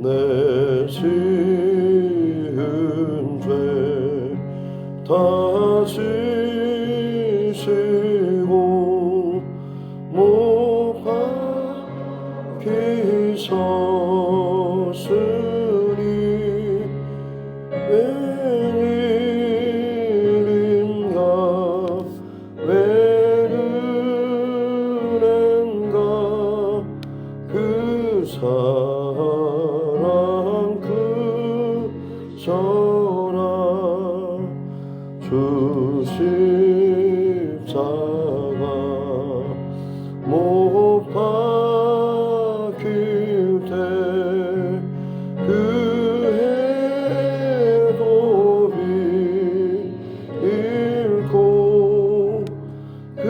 내 지은 죄 다 지시고 못 박히셨으니 웬일인가 왜 그런가 그 사랑 그저라 주 십자가 못 박힐 때 그 해도 잃고 그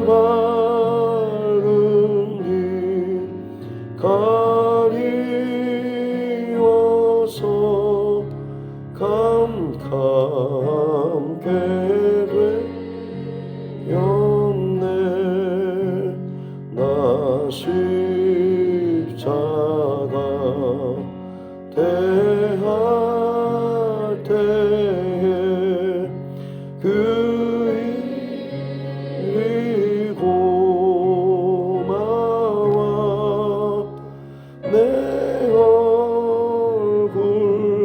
밝은 길 가리워서 캄캄게 되었네. 나 십자가 대할 때에 그 일이 고마워 내 얼굴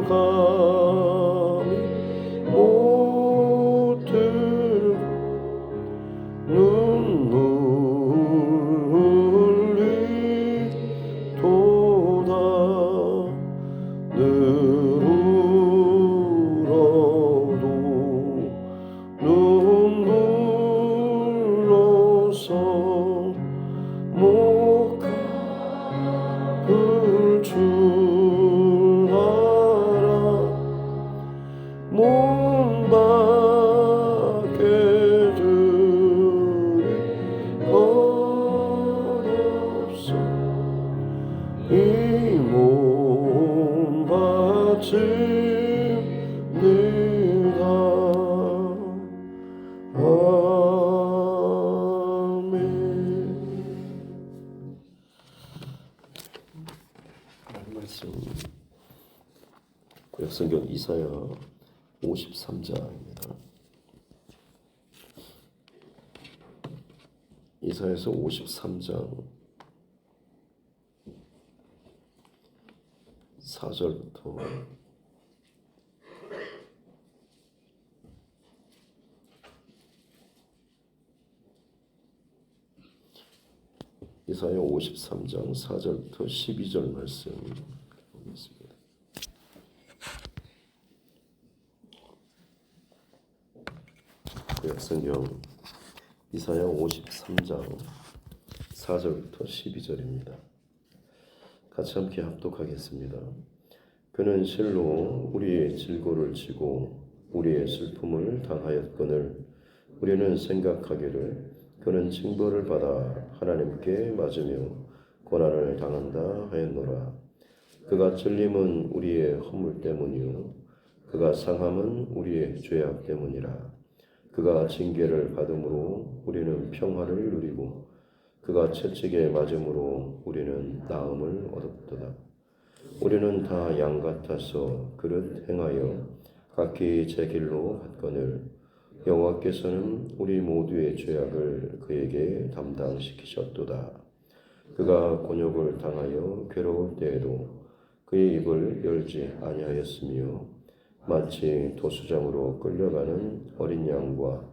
감히 못 들고 눈물 흘리도다. 늘 울어도 눈물로서 못 갚을 줄 알아. 몸 밖에 들일 것 없어. 이 몸 바칩니다. 아멘. 말씀 구약성경 이사야 53장입니다. 이사야서 53장 4절부터 이사야 53장 4절부터 12절 말씀 보겠습니다. 구약성경 이사야 53장 4절부터 12절입니다. 같이 함께 합독하겠습니다. 그는 실로 우리의 질고를 지고 우리의 슬픔을 당하였거늘 우리는 생각하기를 그는 징벌을 받아 하나님께 맞으며 고난을 당한다 하였노라. 그가 찔림은 우리의 허물 때문이요 그가 상함은 우리의 죄악 때문이라. 그가 징계를 받음으로 우리는 평화를 누리고 그가 채찍에 맞음으로 우리는 나음을 얻었도다. 우리는 다 양 같아서 그릇 행하여 각기 제 길로 갔거늘 여호와께서는 우리 모두의 죄악을 그에게 담당시키셨도다. 그가 곤욕을 당하여 괴로울 때에도 그의 입을 열지 아니하였으며 마치 도수장으로 끌려가는 어린 양과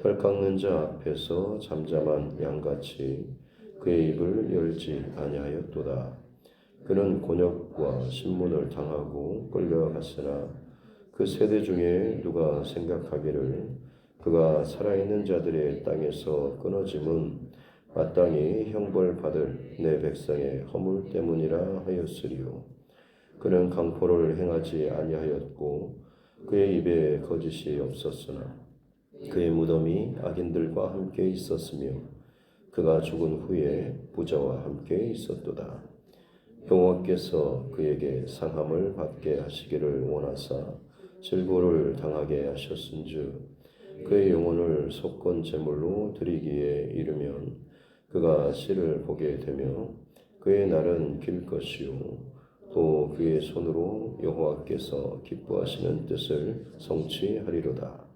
털 깎는 자 앞에서 잠잠한 양같이 그의 입을 열지 아니하였도다. 그는 곤욕과 신문을 당하고 끌려갔으나 그 세대 중에 누가 생각하기를 그가 살아있는 자들의 땅에서 끊어짐은 마땅히 형벌받을 내 백성의 허물 때문이라 하였으리요. 그는 강포를 행하지 아니하였고 그의 입에 거짓이 없었으나 그의 무덤이 악인들과 함께 있었으며 그가 죽은 후에 부자와 함께 있었도다. 여호와께서 그에게 상함을 받게 하시기를 원하사 질고를 당하게 하셨은즉 그의 영혼을 속건 제물로 드리기에 이르면 그가 씨를 보게 되며 그의 날은 길 것이요 또 그의 손으로 여호와께서 기뻐하시는 뜻을 성취하리로다.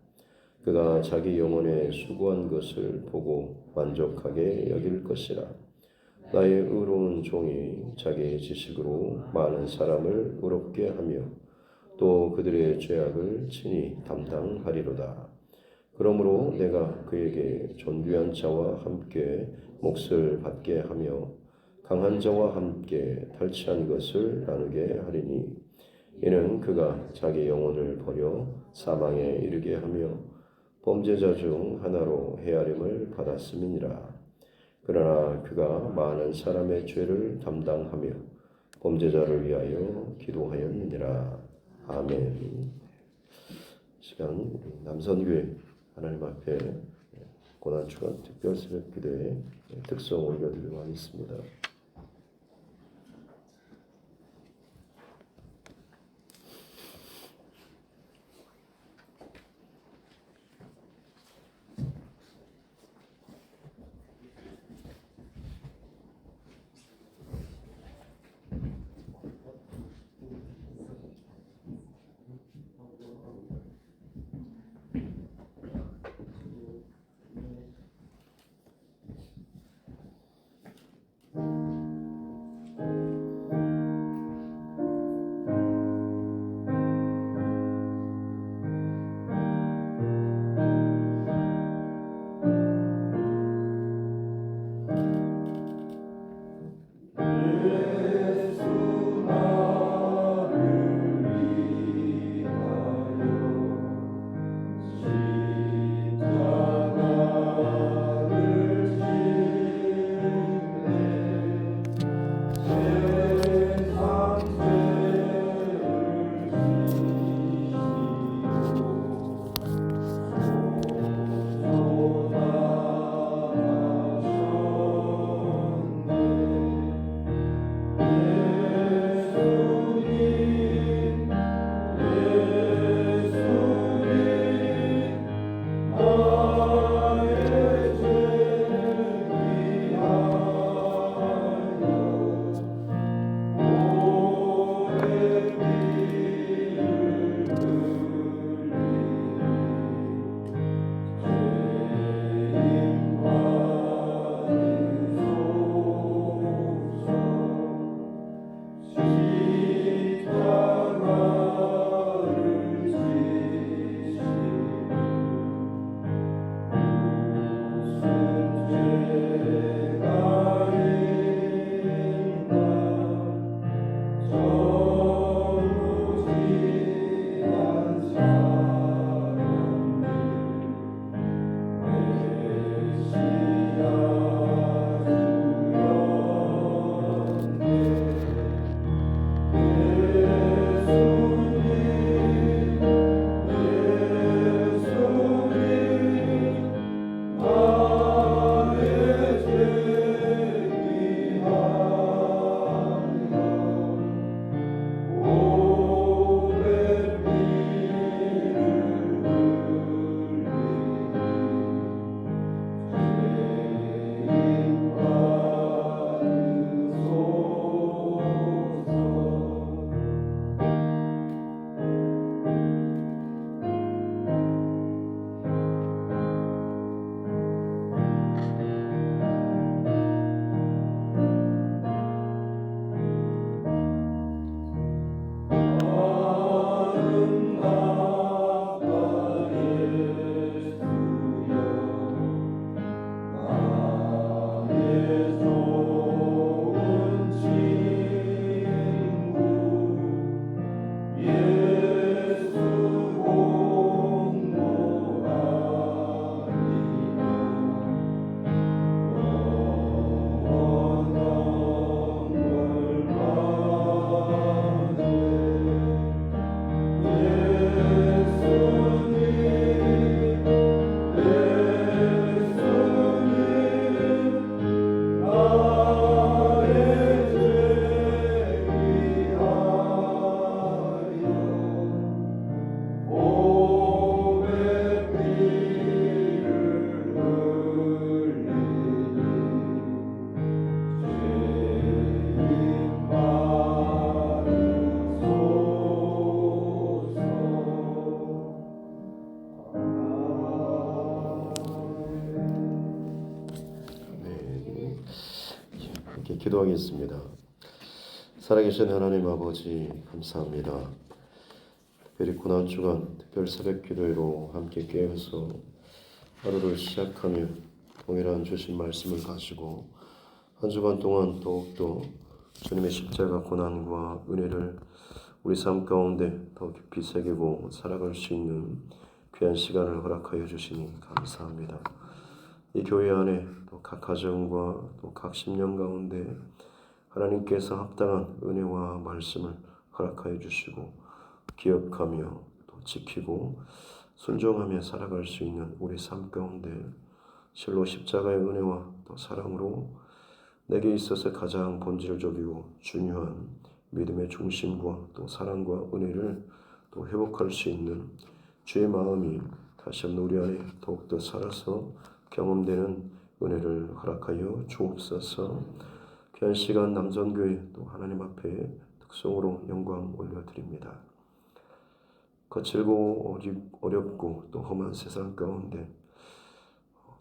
그가 자기 영혼에 수고한 것을 보고 만족하게 여길 것이라. 나의 의로운 종이 자기 지식으로 많은 사람을 의롭게 하며 또 그들의 죄악을 친히 담당하리로다. 그러므로 내가 그에게 존귀한 자와 함께 몫을 받게 하며 강한 자와 함께 탈취한 것을 나누게 하리니 이는 그가 자기 영혼을 버려 사망에 이르게 하며 범죄자 중 하나로 헤아림을 받았음이니라. 그러나 그가 많은 사람의 죄를 담당하며 범죄자를 위하여 기도하였느니라. 아멘. 시간 남선교회 하나님 앞에 고난주간 특별 새벽 기도의 특성 올려드리고 하겠습니다. 함께 기도하겠습니다. 살아계신 하나님 아버지 감사합니다. 특별히 고난주간 특별 새벽 기도회로 함께 깨어서 하루를 시작하며 동일한 주신 말씀을 가지고 한 주간 동안 더욱더 주님의 십자가 고난과 은혜를 우리 삶 가운데 더 깊이 새기고 살아갈 수 있는 귀한 시간을 허락하여 주시니 감사합니다. 이 교회 안에 또 각 가정과 또 각 심령 가운데 하나님께서 합당한 은혜와 말씀을 허락하여 주시고 기억하며 또 지키고 순종하며 살아갈 수 있는 우리 삶 가운데 실로 십자가의 은혜와 또 사랑으로 내게 있어서 가장 본질적이고 중요한 믿음의 중심과 또 사랑과 은혜를 또 회복할 수 있는 주의 마음이 다시 한번 우리 안에 더욱더 살아서 경험되는 은혜를 허락하여 주옵소서. 귀한 시간 남전교회 또 하나님 앞에 특성으로 영광 올려드립니다. 거칠고 어렵고 또 험한 세상 가운데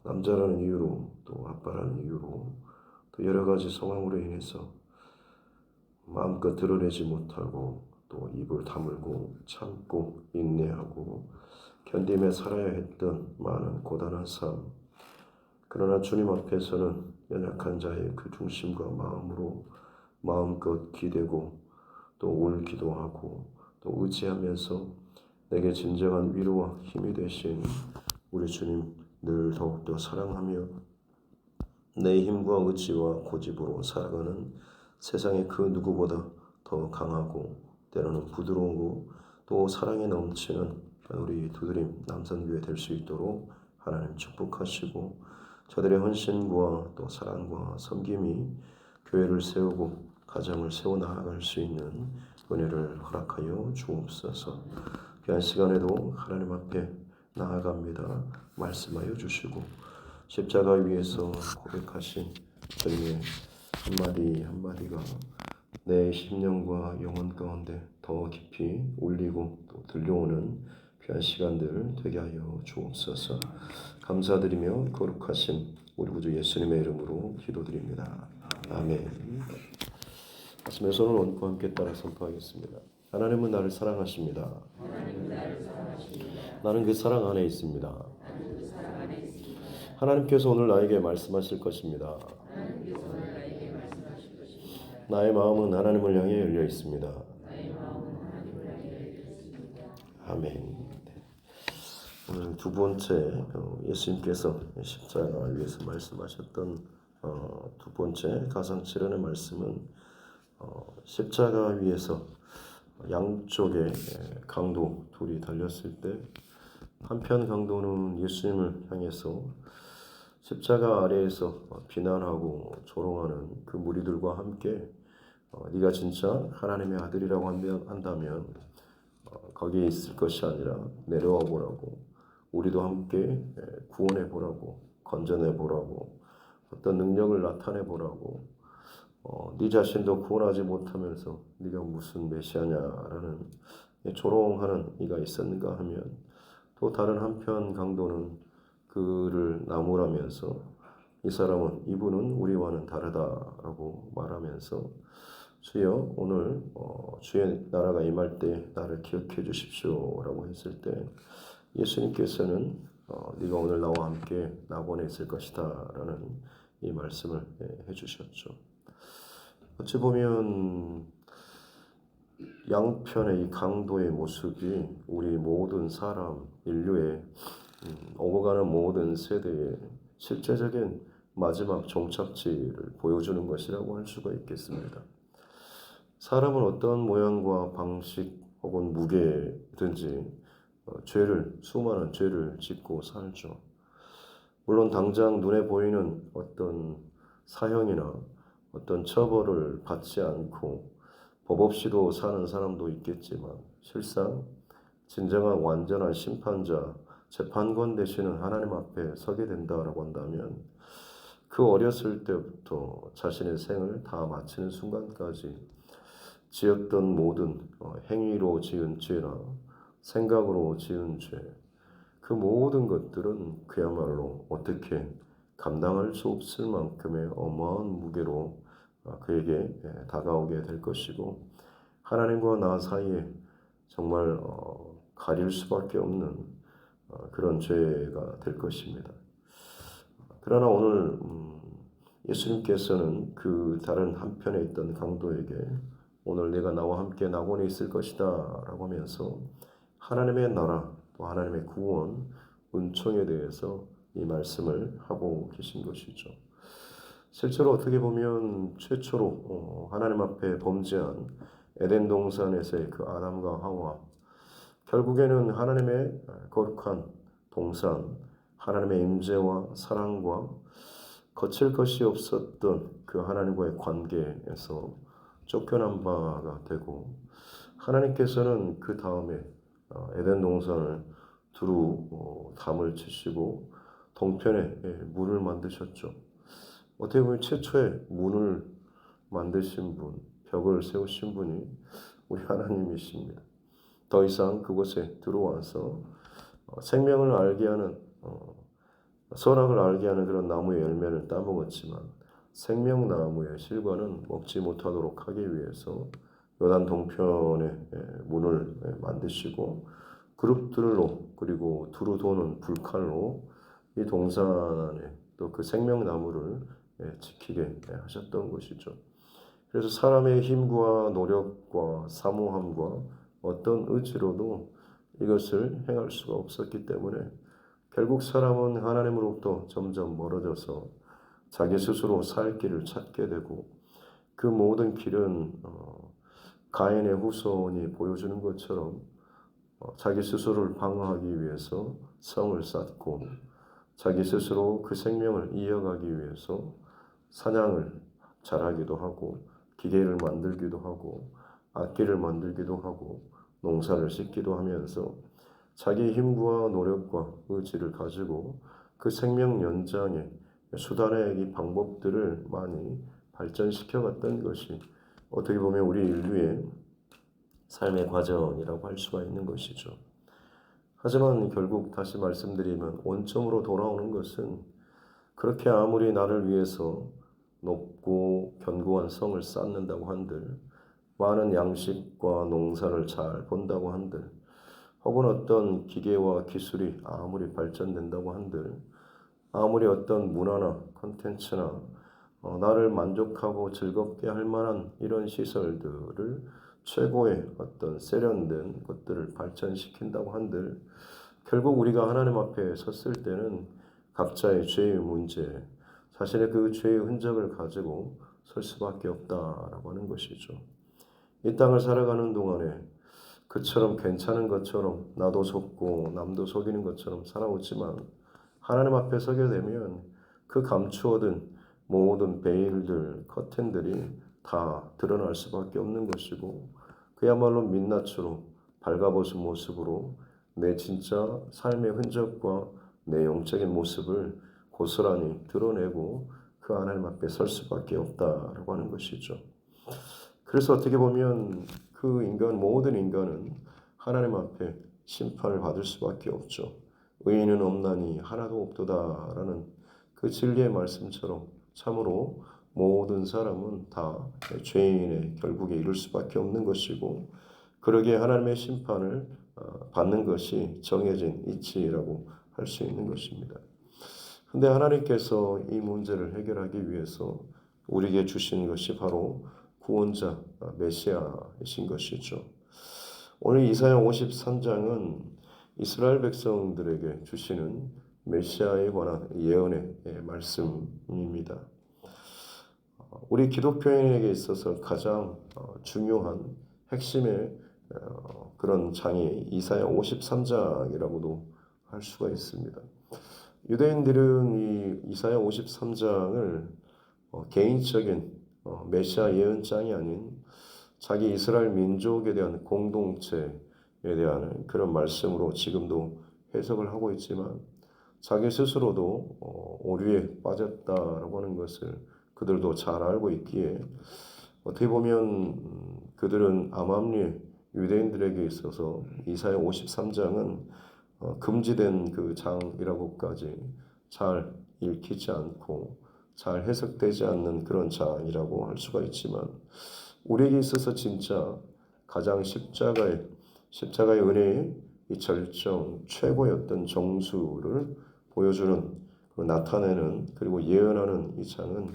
남자라는 이유로 또 아빠라는 이유로 또 여러 가지 상황으로 인해서 마음껏 드러내지 못하고 또 입을 다물고 참고 인내하고 견디며 살아야 했던 많은 고단한 삶. 그러나 주님 앞에서는 연약한 자의 그 중심과 마음으로 마음껏 기대고 또 울기도 하고 또 의지하면서 내게 진정한 위로와 힘이 되신 우리 주님 늘 더욱더 사랑하며 내 힘과 의지와 고집으로 살아가는 세상의 그 누구보다 더 강하고 때로는 부드러우고 또 사랑에 넘치는 우리 두드림 남산교회 될 수 있도록 하나님 축복하시고 저들의 헌신과 또 사랑과 섬김이 교회를 세우고 가정을 세워나갈 수 있는 은혜를 허락하여 주옵소서. 귀한 시간에도 하나님 앞에 나아갑니다. 말씀하여 주시고 십자가 위에서 고백하신 주님의 한마디 한마디가 내 심령과 영혼 가운데 더 깊이 울리고 또 들려오는 귀한 시간들 되게 하여 주옵소서. 감사드리며 거룩하신 우리 구주 예수님의 이름으로 기도드립니다. 아멘. 가슴에 손을 얹고 함께 따라 선포하겠습니다. 하나님은 나를 사랑하십니다. 나는 그 사랑 안에 있습니다. 하나님께서 오늘 나에게 말씀하실 것입니다. 나의 마음은 하나님을 향해 열려 있습니다. 아멘. 오늘 두 번째 예수님께서 십자가 위에서 말씀하셨던 두 번째 가상칠언의 말씀은 십자가 위에서 양쪽에 강도 둘이 달렸을 때 한편 강도는 예수님을 향해서 십자가 아래에서 비난하고 조롱하는 그 무리들과 함께 네가 진짜 하나님의 아들이라고 한다면 거기에 있을 것이 아니라 내려와 보라고, 우리도 함께 구원해 보라고, 건져내 보라고, 어떤 능력을 나타내 보라고, 네 자신도 구원하지 못하면서 네가 무슨 메시아냐라는 조롱하는 이가 있었는가 하면 또 다른 한편 강도는 그를 나무라면서 이분은 우리와는 다르다라고 말하면서 주여 오늘 주의 나라가 임할 때 나를 기억해 주십시오라고 했을 때 예수님께서는 네가 오늘 나와 함께 낙원에 있을 것이다 라는 이 말씀을 해주셨죠. 어찌 보면 양편의 이 강도의 모습이 우리 모든 사람 인류의 오고 가는 모든 세대의 실제적인 마지막 종착지를 보여주는 것이라고 할 수가 있겠습니다. 사람은 어떤 모양과 방식 혹은 무게든지 수많은 죄를 짓고 살죠. 물론 당장 눈에 보이는 어떤 사형이나 어떤 처벌을 받지 않고 법 없이도 사는 사람도 있겠지만 실상 진정한 완전한 심판자, 재판관 되시는 하나님 앞에 서게 된다라고 한다면 그 어렸을 때부터 자신의 생을 다 마치는 순간까지 지었던 모든 행위로 지은 죄나 생각으로 지은 죄, 그 모든 것들은 그야말로 어떻게 감당할 수 없을 만큼의 어마어마한 무게로 그에게 다가오게 될 것이고 하나님과 나 사이에 정말 가릴 수밖에 없는 그런 죄가 될 것입니다. 그러나 오늘 예수님께서는 그 다른 한편에 있던 강도에게 오늘 내가 나와 함께 낙원에 있을 것이다 라고 하면서 하나님의 나라 또 하나님의 구원 은총에 대해서 이 말씀을 하고 계신 것이죠. 실제로 어떻게 보면 최초로 하나님 앞에 범죄한 에덴 동산에서의 그 아담과 하와, 결국에는 하나님의 거룩한 동산, 하나님의 임재와 사랑과 거칠 것이 없었던 그 하나님과의 관계에서 쫓겨난 바가 되고, 하나님께서는 그 다음에 에덴 동산을 두루 담을 치시고 동편에 문을 만드셨죠. 어떻게 보면 최초의 문을 만드신 분, 벽을 세우신 분이 우리 하나님이십니다. 더 이상 그곳에 들어와서 생명을 알게 하는 선악을 알게 하는 그런 나무의 열매를 따먹었지만 생명나무의 실과는 먹지 못하도록 하기 위해서 요단 동편에 문을 만드시고 그룹들로 그리고 두루 도는 불칼로 이 동산에 또 그 생명나무를 지키게 하셨던 것이죠. 그래서 사람의 힘과 노력과 사모함과 어떤 의지로도 이것을 행할 수가 없었기 때문에 결국 사람은 하나님으로부터 점점 멀어져서 자기 스스로 살 길을 찾게 되고 그 모든 길은 가인의 후손이 보여주는 것처럼 자기 스스로를 방어하기 위해서 성을 쌓고 자기 스스로 그 생명을 이어가기 위해서 사냥을 잘하기도 하고 기계를 만들기도 하고 악기를 만들기도 하고 농사를 짓기도 하면서 자기 힘과 노력과 의지를 가지고 그 생명 연장의 수단의 이 방법들을 많이 발전시켜 갔던 것이 어떻게 보면 우리 인류의 삶의 과정이라고 할 수가 있는 것이죠. 하지만 결국 다시 말씀드리면 원점으로 돌아오는 것은 그렇게 아무리 나를 위해서 높고 견고한 성을 쌓는다고 한들, 많은 양식과 농사를 잘 본다고 한들, 혹은 어떤 기계와 기술이 아무리 발전된다고 한들, 아무리 어떤 문화나 콘텐츠나 나를 만족하고 즐겁게 할 만한 이런 시설들을 최고의 어떤 세련된 것들을 발전시킨다고 한들 결국 우리가 하나님 앞에 섰을 때는 각자의 죄의 문제, 자신의 그 죄의 흔적을 가지고 설 수밖에 없다라고 하는 것이죠. 이 땅을 살아가는 동안에 그처럼 괜찮은 것처럼 나도 속고 남도 속이는 것처럼 살아오지만 하나님 앞에 서게 되면 그 감추어둔 모든 베일들, 커튼들이 다 드러날 수밖에 없는 것이고 그야말로 민낯으로 발가벗은 모습으로 내 진짜 삶의 흔적과 내 영적인 모습을 고스란히 드러내고 그 하나님 앞에 설 수밖에 없다라고 하는 것이죠. 그래서 어떻게 보면 그 인간, 모든 인간은 하나님 앞에 심판을 받을 수밖에 없죠. 의인은 없나니 하나도 없도다라는 그 진리의 말씀처럼 참으로 모든 사람은 다 죄인의 결국에 이를 수밖에 없는 것이고 그러기에 하나님의 심판을 받는 것이 정해진 이치라고 할 수 있는 것입니다. 근데 하나님께서 이 문제를 해결하기 위해서 우리에게 주신 것이 바로 구원자 메시아이신 것이죠. 오늘 이사야 53장은 이스라엘 백성들에게 주시는 메시아에 관한 예언의 말씀입니다. 우리 기독교인에게 있어서 가장 중요한 핵심의 그런 장이 이사야 53장이라고도 할 수가 있습니다. 유대인들은 이 이사야 53장을 개인적인 메시아 예언장이 아닌 자기 이스라엘 민족에 대한 공동체에 대한 그런 말씀으로 지금도 해석을 하고 있지만 자기 스스로도 오류에 빠졌다라고 하는 것을 그들도 잘 알고 있기에 어떻게 보면 그들은 암암리에 유대인들에게 있어서 이사야 53장은 금지된 그 장이라고까지 잘 읽히지 않고 잘 해석되지 않는 그런 자이라고 할 수가 있지만 우리에게 있어서 진짜 가장 십자가의 은혜의 이 절정 최고의 어떤 정수를 보여주는 나타내는 그리고 예언하는 이 장은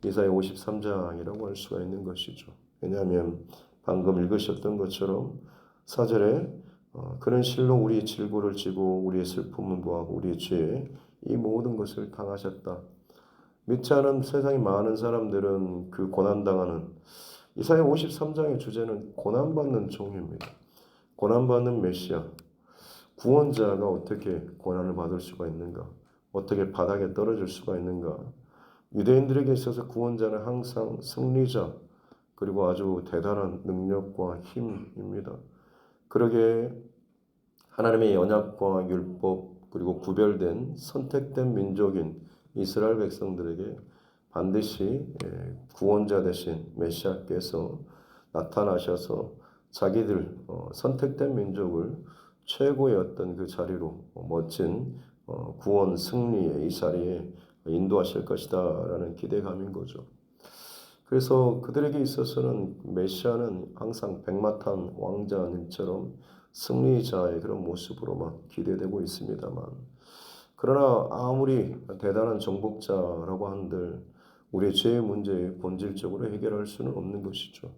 이사야 53장이라고 할 수가 있는 것이죠. 왜냐하면 방금 읽으셨던 것처럼 4절에 그는 실로 우리의 질고를 지고 우리의 슬픔을 보하고 우리의 죄 이 모든 것을 당하셨다. 믿지 않은 세상의 많은 사람들은 그 고난당하는 이사야 53장의 주제는 고난받는 종입니다. 고난받는 메시아, 구원자가 어떻게 고난을 받을 수가 있는가? 어떻게 바닥에 떨어질 수가 있는가? 유대인들에게 있어서 구원자는 항상 승리자, 그리고 아주 대단한 능력과 힘입니다. 그러게 하나님의 언약과 율법, 그리고 구별된 선택된 민족인 이스라엘 백성들에게 반드시 구원자 되신 메시아께서 나타나셔서 자기들 선택된 민족을 최고의 어떤 그 자리로 멋진 구원 승리의 이 자리에 인도하실 것이다라는 기대감인 거죠. 그래서 그들에게 있어서는 메시아는 항상 백마탄 왕자님처럼 승리자의 그런 모습으로만 기대되고 있습니다만, 그러나 아무리 대단한 정복자라고 한들 우리의 죄의 문제에 본질적으로 해결할 수는 없는 것이죠.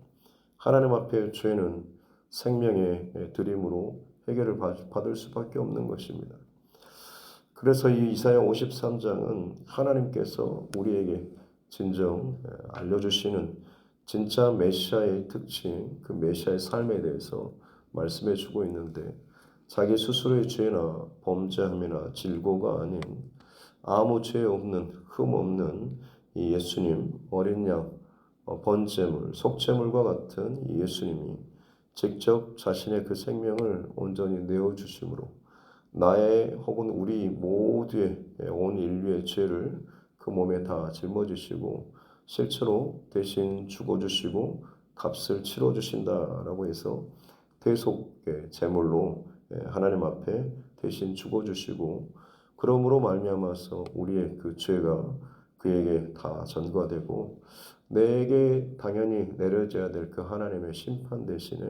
하나님 앞에 죄는 생명의 드림으로 해결을 받을 수밖에 없는 것입니다. 그래서 이 이사야 53장은 하나님께서 우리에게 진정 알려주시는 진짜 메시아의 특징, 그 메시아의 삶에 대해서 말씀해 주고 있는데, 자기 스스로의 죄나 범죄함이나 질고가 아닌 아무 죄 없는 흠 없는 이 예수님 어린 양 번제물 속죄물과 같은 이 예수님이 직접 자신의 그 생명을 온전히 내어 주심으로 나의 혹은 우리 모두의 온 인류의 죄를 그 몸에 다 짊어지시고 실제로 대신 죽어주시고 값을 치러주신다라고 해서 대속의 제물로 하나님 앞에 대신 죽어주시고, 그러므로 말미암아서 우리의 그 죄가 그에게 다 전가되고 내게 당연히 내려져야 될 그 하나님의 심판 대신에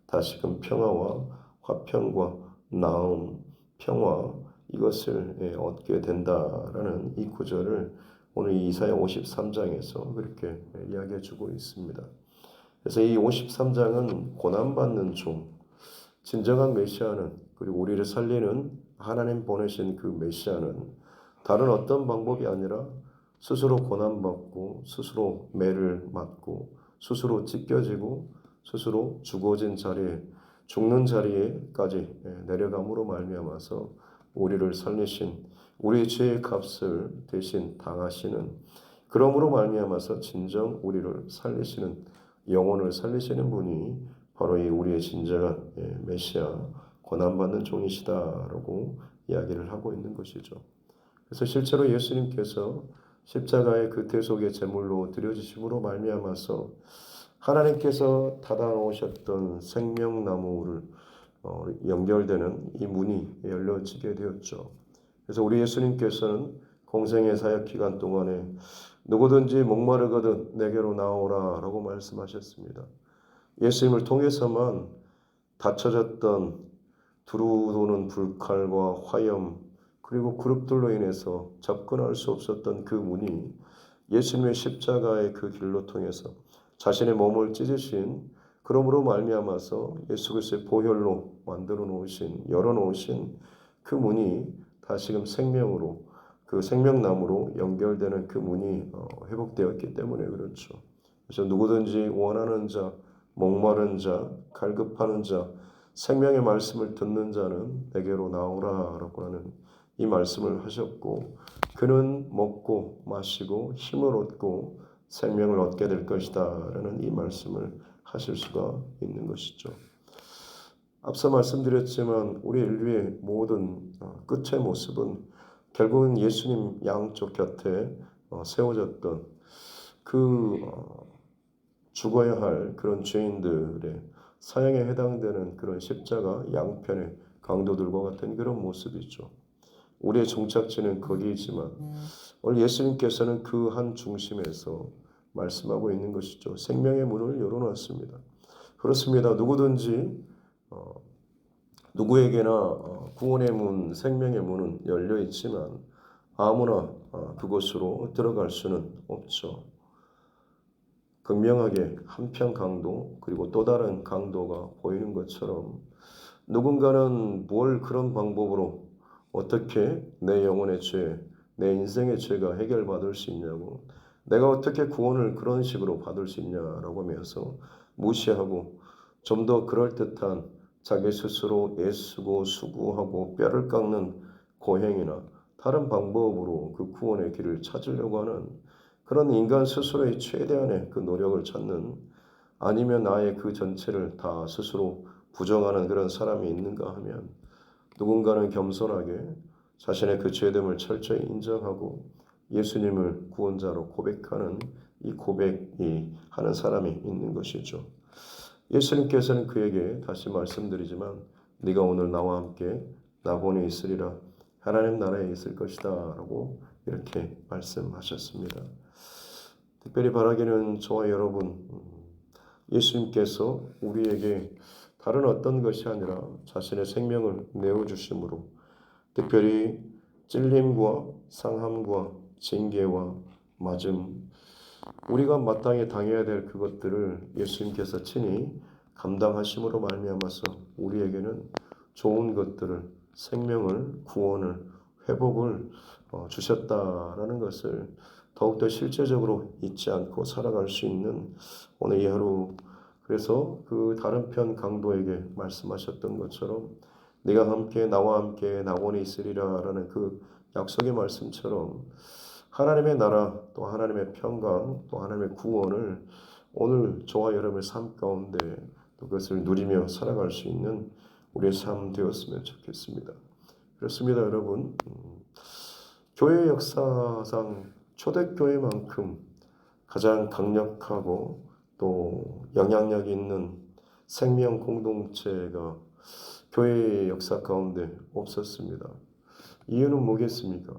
다시금 평화와 화평과 나음, 평화 이것을 얻게 된다라는 이 구절을 오늘 이사야 53장에서 그렇게 이야기해 주고 있습니다. 그래서 이 53장은 고난받는 종, 진정한 메시아는, 그리고 우리를 살리는 하나님 보내신 그 메시아는 다른 어떤 방법이 아니라 스스로 고난받고 스스로 매를 맞고 스스로 찢겨지고 스스로 죽어진 자리에 죽는 자리에까지 내려감으로 말미암아서 우리를 살리신, 우리의 죄의 값을 대신 당하시는, 그러므로 말미암아서 진정 우리를 살리시는, 영혼을 살리시는 분이 바로 이 우리의 진정한 메시아 고난받는 종이시다라고 이야기를 하고 있는 것이죠. 그래서 실제로 예수님께서 십자가의 그 대속의 제물로 드려지심으로 말미암아서 하나님께서 닫아 놓으셨던 생명나무를 연결되는 이 문이 열려지게 되었죠. 그래서 우리 예수님께서는 공생의 사역 기간 동안에 누구든지 목마르거든 내게로 나오라 라고 말씀하셨습니다. 예수님을 통해서만 닫혀졌던 두루 도는 불칼과 화염 그리고 그룹들로 인해서 접근할 수 없었던 그 문이 예수님의 십자가의 그 길로 통해서 자신의 몸을 찢으신, 그러므로 말미암아서 예수 그리스도의 보혈로 만들어 놓으신, 열어 놓으신 그 문이 다시금 생명으로, 그 생명나무로 연결되는 그 문이 회복되었기 때문에 그렇죠. 그래서 누구든지 원하는 자, 목마른 자, 갈급하는 자, 생명의 말씀을 듣는 자는 내게로 나오라라고 하는 이 말씀을 하셨고, 그는 먹고 마시고 힘을 얻고 생명을 얻게 될 것이다 라는 이 말씀을 하실 수가 있는 것이죠. 앞서 말씀드렸지만 우리 인류의 모든 끝의 모습은 결국은 예수님 양쪽 곁에 세워졌던 그 죽어야 할 그런 죄인들의 사형에 해당되는 그런 십자가 양편의 강도들과 같은 그런 모습이죠. 우리의 종착지는 거기이지만 오늘 예수님께서는 그 한 중심에서 말씀하고 있는 것이죠. 생명의 문을 열어놨습니다. 그렇습니다. 누구든지 누구에게나 구원의 문, 생명의 문은 열려 있지만 아무나 그곳으로 들어갈 수는 없죠. 극명하게 한편 강도 그리고 또 다른 강도가 보이는 것처럼 누군가는 뭘 그런 방법으로 어떻게 내 영혼의 죄, 내 인생의 죄가 해결받을 수 있냐고, 내가 어떻게 구원을 그런 식으로 받을 수 있냐라고 하면서 무시하고 좀 더 그럴듯한 자기 스스로 애쓰고 수고하고 뼈를 깎는 고행이나 다른 방법으로 그 구원의 길을 찾으려고 하는 그런 인간 스스로의 최대한의 그 노력을 찾는, 아니면 나의 그 전체를 다 스스로 부정하는 그런 사람이 있는가 하면 누군가는 겸손하게 자신의 그 죄됨을 철저히 인정하고 예수님을 구원자로 고백하는 이 고백이 하는 사람이 있는 것이죠. 예수님께서는 그에게 다시 말씀드리지만 네가 오늘 나와 함께 나본에 있으리라, 하나님 나라에 있을 것이다 라고 이렇게 말씀하셨습니다. 특별히 바라기는 저와 여러분, 예수님께서 우리에게 다른 어떤 것이 아니라 자신의 생명을 내어주심으로 특별히 찔림과 상함과 징계와 맞음, 우리가 마땅히 당해야 될 그것들을 예수님께서 친히 감당하심으로 말미암아서 우리에게는 좋은 것들을, 생명을, 구원을, 회복을 주셨다라는 것을 더욱더 실제적으로 잊지 않고 살아갈 수 있는 오늘 이 하루, 그래서 그 다른 편 강도에게 말씀하셨던 것처럼 네가 함께 나와 함께 낙원에 있으리라 라는 그 약속의 말씀처럼 하나님의 나라, 또 하나님의 평강, 또 하나님의 구원을 오늘 저와 여러분의 삶 가운데 또 그것을 누리며 살아갈 수 있는 우리의 삶 되었으면 좋겠습니다. 그렇습니다, 여러분. 교회 역사상 초대교회만큼 가장 강력하고 또 영향력 있는 생명 공동체가 교회의 역사 가운데 없었습니다. 이유는 뭐겠습니까?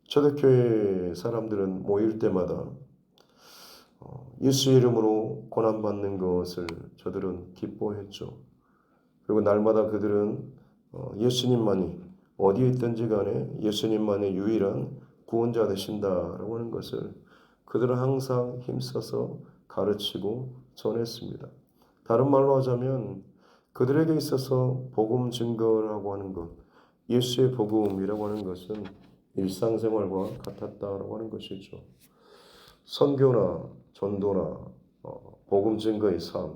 초대교회 사람들은 모일 때마다 예수 이름으로 고난받는 것을 저들은 기뻐했죠. 그리고 날마다 그들은 예수님만이 어디에 있든지 간에 예수님만의 유일한 구원자 되신다라고 하는 것을 그들은 항상 힘써서 가르치고 전했습니다. 다른 말로 하자면 그들에게 있어서 복음 증거라고 하는 것, 예수의 복음이라고 하는 것은 일상생활과 같았다라고 하는 것이죠. 선교나 전도나 복음 증거의 삶,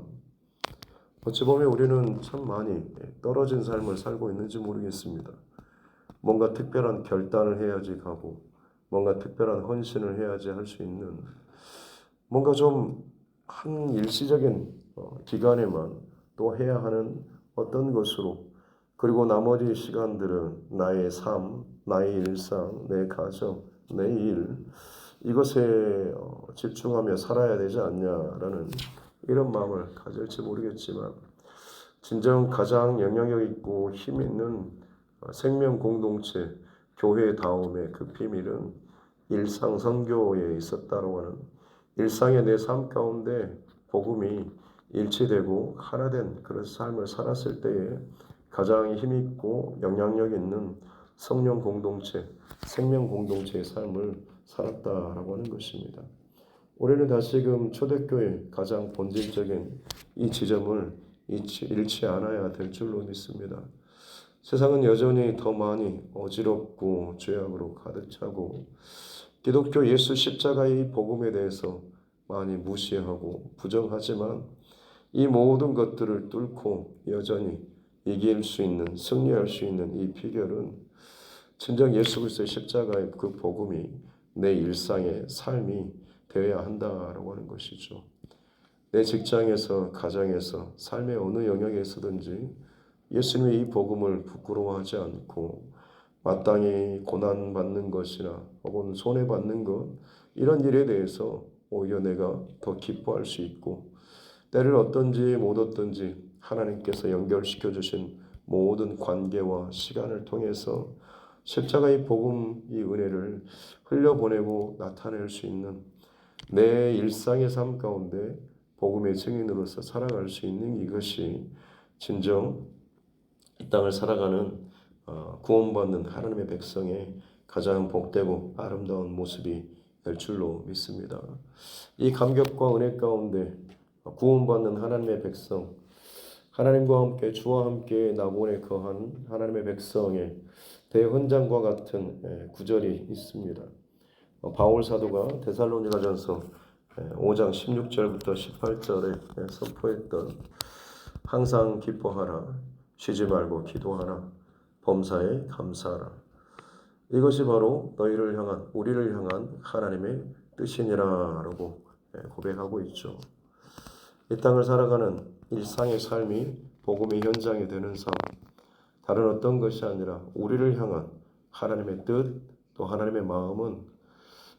어찌 보면 우리는 참 많이 떨어진 삶을 살고 있는지 모르겠습니다. 뭔가 특별한 결단을 해야지 가고 뭔가 특별한 헌신을 해야지 할 수 있는, 뭔가 좀 한 일시적인 기간에만 또 해야 하는 어떤 것으로, 그리고 나머지 시간들은 나의 삶, 나의 일상, 내 가정, 내 일, 이것에 집중하며 살아야 되지 않냐라는 이런 마음을 가질지 모르겠지만, 진정 가장 영향력 있고 힘 있는 생명 공동체, 교회다움의 그 비밀은 일상 선교에 있었다고 하는, 일상의 내 삶 가운데 복음이 일치되고 하나된 그런 삶을 살았을 때에 가장 힘있고 영향력 있는 성령 공동체, 생명 공동체의 삶을 살았다라고 하는 것입니다. 우리는 다시금 초대교회 가장 본질적인 이 지점을 잃지 않아야 될 줄로 믿습니다. 세상은 여전히 더 많이 어지럽고 죄악으로 가득 차고 기독교 예수 십자가의 복음에 대해서 많이 무시하고 부정하지만 이 모든 것들을 뚫고 여전히 이길 수 있는, 승리할 수 있는 이 비결은 진정 예수 그리스도의 십자가의 그 복음이 내 일상의 삶이 되어야 한다라고 하는 것이죠. 내 직장에서, 가정에서, 삶의 어느 영역에서든지 예수님의 이 복음을 부끄러워하지 않고 마땅히 고난받는 것이나 혹은 손해받는 것, 이런 일에 대해서 오히려 내가 더 기뻐할 수 있고, 때를 얻든지 못 얻든지 하나님께서 연결시켜 주신 모든 관계와 시간을 통해서 십자가의 복음, 이 은혜를 흘려보내고 나타낼 수 있는 내 일상의 삶 가운데 복음의 증인으로서 살아갈 수 있는 이것이 진정 이 땅을 살아가는 구원받는 하나님의 백성의 가장 복되고 아름다운 모습이 될 줄로 믿습니다. 이 감격과 은혜 가운데 구원받는 하나님의 백성, 하나님과 함께 주와 함께 나본에 거한 하나님의 백성의 대헌장과 같은 구절이 있습니다. 바울 사도가 데살로니가전서 5장 16절부터 18절에 선포했던 항상 기뻐하라, 쉬지 말고 기도하라, 범사에 감사하라. 이것이 바로 너희를 향한, 우리를 향한 하나님의 뜻이니라라고 고백하고 있죠. 이 땅을 살아가는 일상의 삶이 복음의 현장이 되는 삶, 다른 어떤 것이 아니라 우리를 향한 하나님의 뜻, 또 하나님의 마음은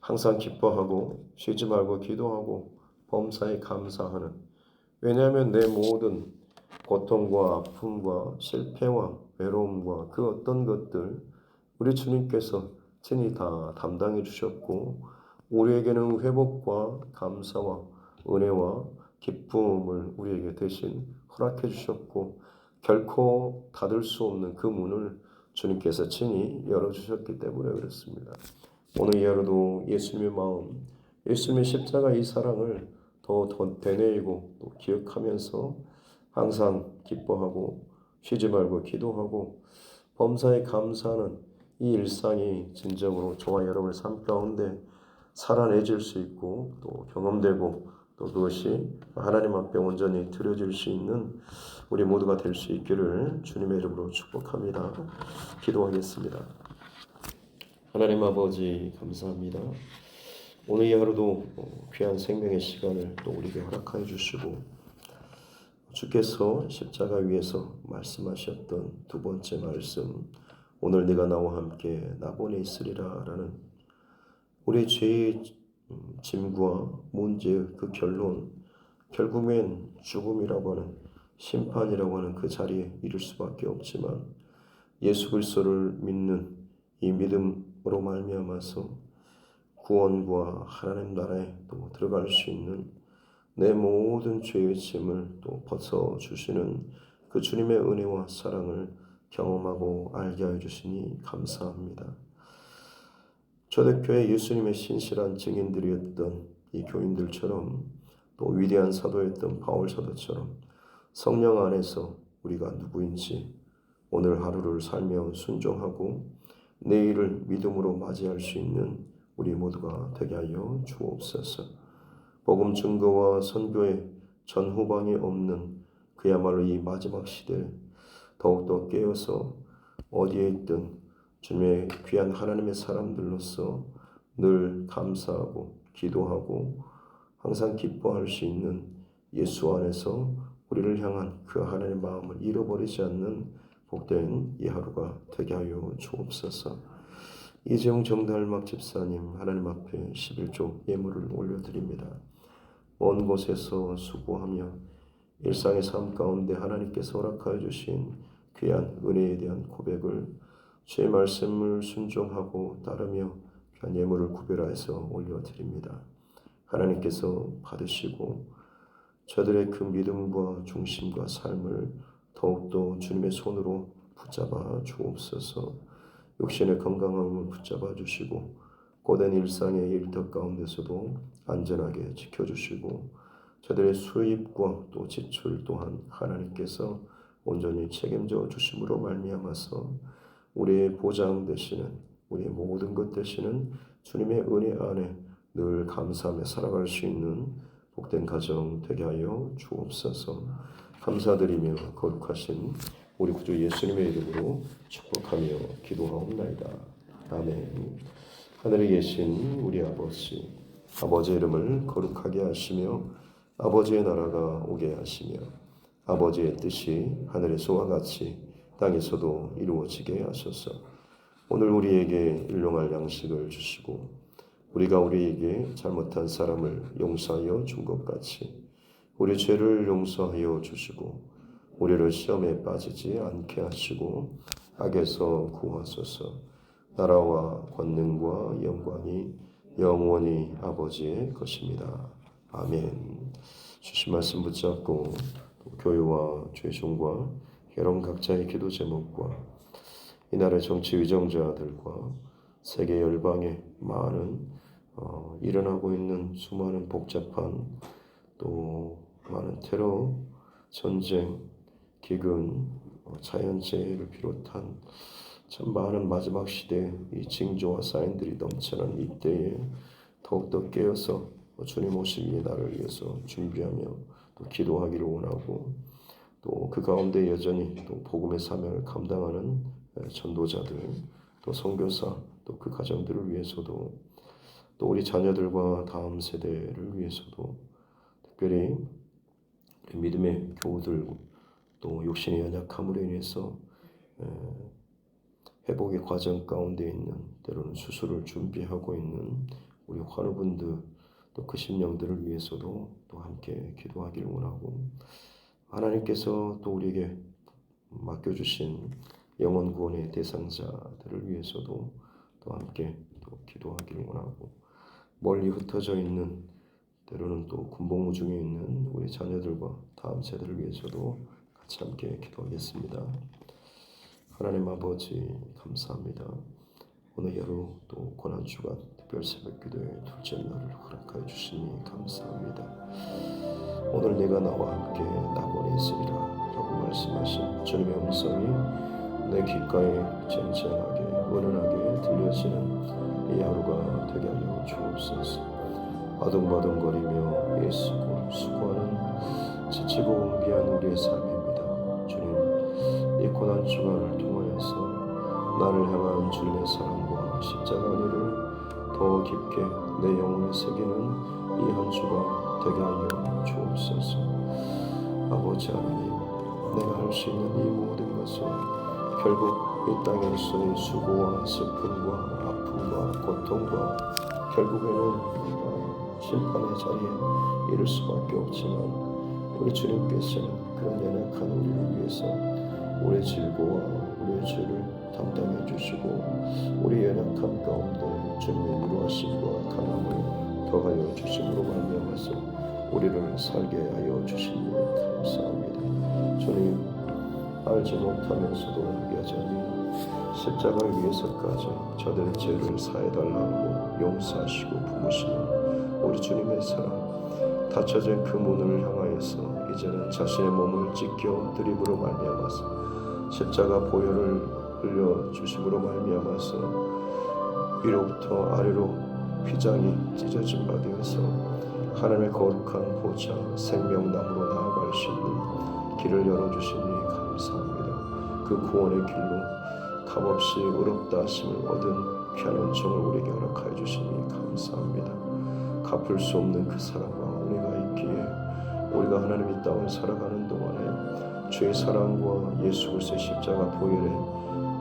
항상 기뻐하고 쉬지 말고 기도하고 범사에 감사하는, 왜냐하면 내 모든 고통과 아픔과 실패와 외로움과 그 어떤 것들 우리 주님께서 친히 다 담당해 주셨고 우리에게는 회복과 감사와 은혜와 기쁨을 우리에게 대신 허락해 주셨고 결코 닫을 수 없는 그 문을 주님께서 친히 열어주셨기 때문에 그렇습니다. 오늘 이 하루도 예수님의 마음, 예수님의 십자가 이 사랑을 더 되뇌이고 또 기억하면서 항상 기뻐하고 쉬지 말고 기도하고 범사에 감사하는 이 일상이 진정으로 저와 여러분의 삶 가운데 살아내질 수 있고 또 경험되고 또 그것이 하나님 앞에 온전히 드려질 수 있는 우리 모두가 될 수 있기를 주님의 이름으로 축복합니다. 기도하겠습니다. 하나님 아버지 감사합니다. 오늘 이 하루도 귀한 생명의 시간을 또 우리에게 허락하여 주시고 주께서 십자가 위에서 말씀하셨던 두 번째 말씀, 오늘 네가 나와 함께 나본에 있으리라 라는 우리 죄의 짐과 문제의 그 결론, 결국엔 죽음이라고 하는 심판이라고 하는 그 자리에 이를 수밖에 없지만 예수 그리스도를 믿는 이 믿음으로 말미암아서 구원과 하나님 나라에 또 들어갈 수 있는 내 모든 죄의 짐을 또 벗어주시는 그 주님의 은혜와 사랑을 경험하고 알게 하여 주시니 감사합니다. 초대교회 예수님의 신실한 증인들이었던 이 교인들처럼 또 위대한 사도였던 바울 사도처럼 성령 안에서 우리가 누구인지 오늘 하루를 살며 순종하고 내일을 믿음으로 맞이할 수 있는 우리 모두가 되게 하여 주옵소서. 복음 증거와 선교의 전후방이 없는 그야말로 이 마지막 시대에 더욱더 깨어서 어디에 있든 주님의 귀한 하나님의 사람들로서 늘 감사하고 기도하고 항상 기뻐할 수 있는 예수 안에서 우리를 향한 그 하나님의 마음을 잃어버리지 않는 복된 이 하루가 되게 하여 주옵소서. 이재용 정달막 집사님 하나님 앞에 11조 예물을 올려드립니다. 먼 곳에서 수고하며 일상의 삶 가운데 하나님께서 허락하여 주신 귀한 은혜에 대한 고백을 주의 말씀을 순종하고 따르며 귀한 예물을 구별하여서 올려드립니다. 하나님께서 받으시고 저들의 그 믿음과 중심과 삶을 더욱더 주님의 손으로 붙잡아 주옵소서. 육신의 건강함을 붙잡아 주시고 고된 일상의 일터 가운데서도 안전하게 지켜주시고 저들의 수입과 또 지출 또한 하나님께서 온전히 책임져 주심으로 말미암아서 우리의 보장 되시는 우리의 모든 것 되시는 주님의 은혜 안에 늘 감사하며 살아갈 수 있는 복된 가정 되게 하여 주옵소서. 감사드리며 거룩하신 우리 구주 예수님의 이름으로 축복하며 기도하옵나이다. 아멘. 하늘에 계신 우리 아버지, 아버지의 이름을 거룩하게 하시며 아버지의 나라가 오게 하시며 아버지의 뜻이 하늘에서와 같이 땅에서도 이루어지게 하소서. 오늘 우리에게 일용할 양식을 주시고 우리가 우리에게 잘못한 사람을 용서하여 준 것 같이 우리 죄를 용서하여 주시고 우리를 시험에 빠지지 않게 하시고 악에서 구하소서. 나라와 권능과 영광이 영원히 아버지의 것입니다. 아멘. 주신 말씀 붙잡고 교회와 죄종과 여러분 각자의 기도 제목과 이날의 정치 위정자들과 세계 열방의 많은 일어나고 있는 수많은 복잡한 또 많은 테러, 전쟁, 기근, 자연재해를 비롯한 참 많은 마지막 시대의 이 징조와 사인들이 넘쳐난 이때에 더욱더 깨어서 주님 오시기에 나를 위해서 준비하며 또 기도하기를 원하고 또 그 가운데 여전히 또 복음의 사명을 감당하는 전도자들, 또 선교사, 또 그 가정들을 위해서도 또 우리 자녀들과 다음 세대를 위해서도 특별히 믿음의 교우들 또 육신의 연약함으로 인해서 회복의 과정 가운데 있는 때로는 수술을 준비하고 있는 우리 환우분들 또 그 심령들을 위해서도 또 함께 기도하기를 원하고 하나님께서 또 우리에게 맡겨주신 영혼 구원의 대상자들을 위해서도 또 함께 또 기도하기를 원하고 멀리 흩어져 있는 때로는 또 군복무 중에 있는 우리 자녀들과 다음 세대를 위해서도 같이 함께 기도하겠습니다. 하나님 아버지 감사합니다. 오늘 하루 또 고난주간 특별 새벽기도의 둘째 날을 허락하여 주시니 감사합니다. 오늘 내가 나와 함께 낙원에 있으리라 라고 말씀하신 주님의 음성이 내 귓가에 쟁쟁하게 은은하게 들려지는 이 하루가 되게 하여 주옵소서. 아둥바둥거리며 애쓰고 수고하는 지치고 웅비한 우리의 삶입니다. 주님, 이 고난주간을 통하여서 나를 향한 주님의 사랑과 십자가 은혜를 더 깊게 내 영혼에 새기는 이 한 주가 되게 하여 주옵소서. 아버지 하나님, 내가 할 수 있는 이 모든 것은 결국 이 땅에서의 수고와 슬픔과 아픔과 고통과 결국에는 심판의 자리에 이를 수밖에 없지만 우리 주님께서는 그런 연약한 우리를 위해서 우리의 질고와 우리의 죄를 담당해 주시고 우리 연약함 가운데 주님의 위로하심과 강함을 더하여 주심으로 말미암아서 우리를 살게 하여 주시니 감사합니다. 주님, 알지 못하면서도 여전히 십자가를 위해서까지 저들의 죄를 사해달라고 용서하시고 부으시는 우리 주님의 사랑, 닫혀진 그 문을 향하여서 이제는 자신의 몸을 찢겨 드림으로 말미암아서 십자가 보혈을 흘려주심으로 말미암아서 위로부터 아래로 휘장이 찢어진 바 되어서 하나님의 거룩한 보좌 생명나무로 나아갈 수 있는 길을 열어주시니 감사합니다. 그 구원의 길로 값없이 의롭다 하심을 얻은 귀한 은총을 우리에게 허락하여 주시니 감사합니다. 갚을 수 없는 그 사랑과 은혜가 있기에 우리가 하나님 이 땅을 살아가는 동안에 주의 사랑과 예수 그리스도의 십자가 보혈에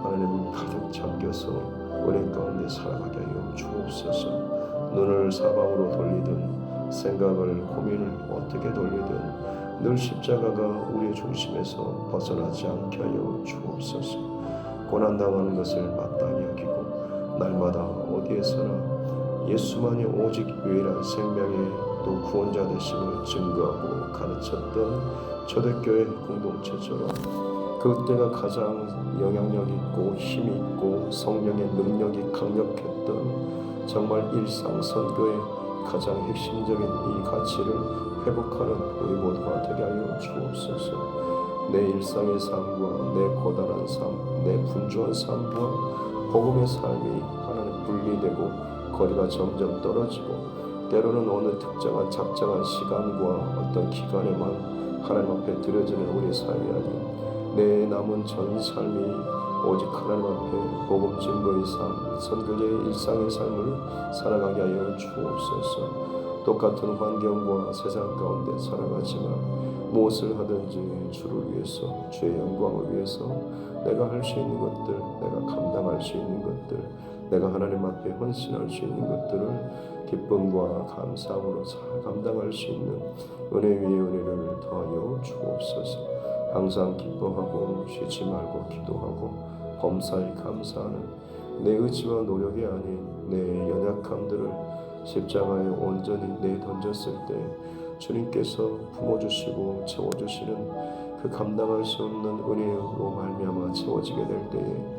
하나님을 가득 잠겨서 은혜 가운데 살아가게 하여 주옵소서. 눈을 사방으로 돌리든 생각을 고민을 어떻게 돌리든 늘 십자가가 우리의 중심에서 벗어나지 않게 하여 주옵소서. 고난당하는 것을 마땅히 여기고 날마다 어디에서나 예수만이 오직 유일한 생명의 또 구원자 되심을 증거하고 가르쳤던 초대교회 공동체처럼 그때가 가장 영향력 있고 힘이 있고 성령의 능력이 강력했던 정말 일상선교의 가장 핵심적인 이 가치를 회복하는 우리 모두가 되게 하여 주옵소서. 내 일상의 삶과 내 고단한 삶, 내 분주한 삶과 복음의 삶이 하나님 분리되고 거리가 점점 떨어지고 때로는 어느 특정한 작정한 시간과 어떤 기간에만 하나님 앞에 드려지는 우리의 삶이 아닌 내 남은 전 삶이 오직 하나님 앞에 복음 증거의 삶, 선교제의 일상의 삶을 살아가게 하여 주옵소서. 똑같은 환경과 세상 가운데 살아가지만 무엇을 하든지 주를 위해서, 주의 영광을 위해서 내가 할 수 있는 것들, 내가 감당할 수 있는 것들, 내가 하나님 앞에 헌신할 수 있는 것들을 기쁨과 감사함으로 잘 감당할 수 있는 은혜 위에 은혜를 더하여 주옵소서. 항상 기뻐하고 쉬지 말고 기도하고 범사에 감사하는 내 의지와 노력이 아닌 내 연약함들을 십자가에 온전히 내던졌을 때 주님께서 품어주시고 채워주시는 그 감당할 수 없는 은혜로 말미암아 채워지게 될 때에